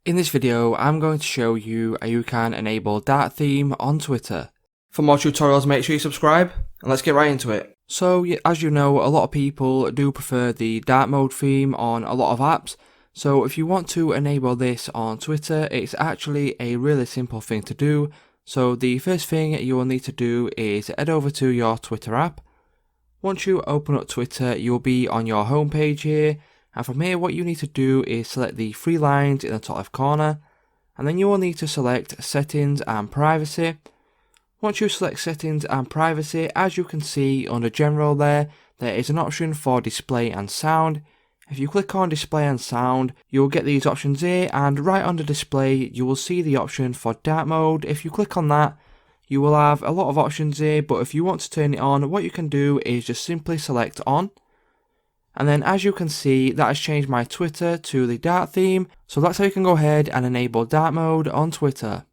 In this video, I'm going to show you how you can enable Dart theme on Twitter. For more tutorials, make sure you subscribe, and let's get right into it. So, as you know, a lot of people do prefer the Dart mode theme on a lot of apps. So if you want to enable this on Twitter, it's actually a really simple thing to do. So the first thing you will need to do is head over to your Twitter app. Once you open up Twitter, you'll be on your home page here. And from here, what you need to do is select the three lines in the top left corner, and then you will need to select Settings and Privacy. Once you select Settings and Privacy, as you can see under General there is an option for Display and Sound. If you click on Display and Sound, you will get these options here, and right under Display, you will see the option for Dart Mode. If you click on that, you will have a lot of options here, but if you want to turn it on, what you can do is just simply select On. And then as you can see, that has changed my Twitter to the Dart theme. So that's how you can go ahead and enable Dart mode on Twitter.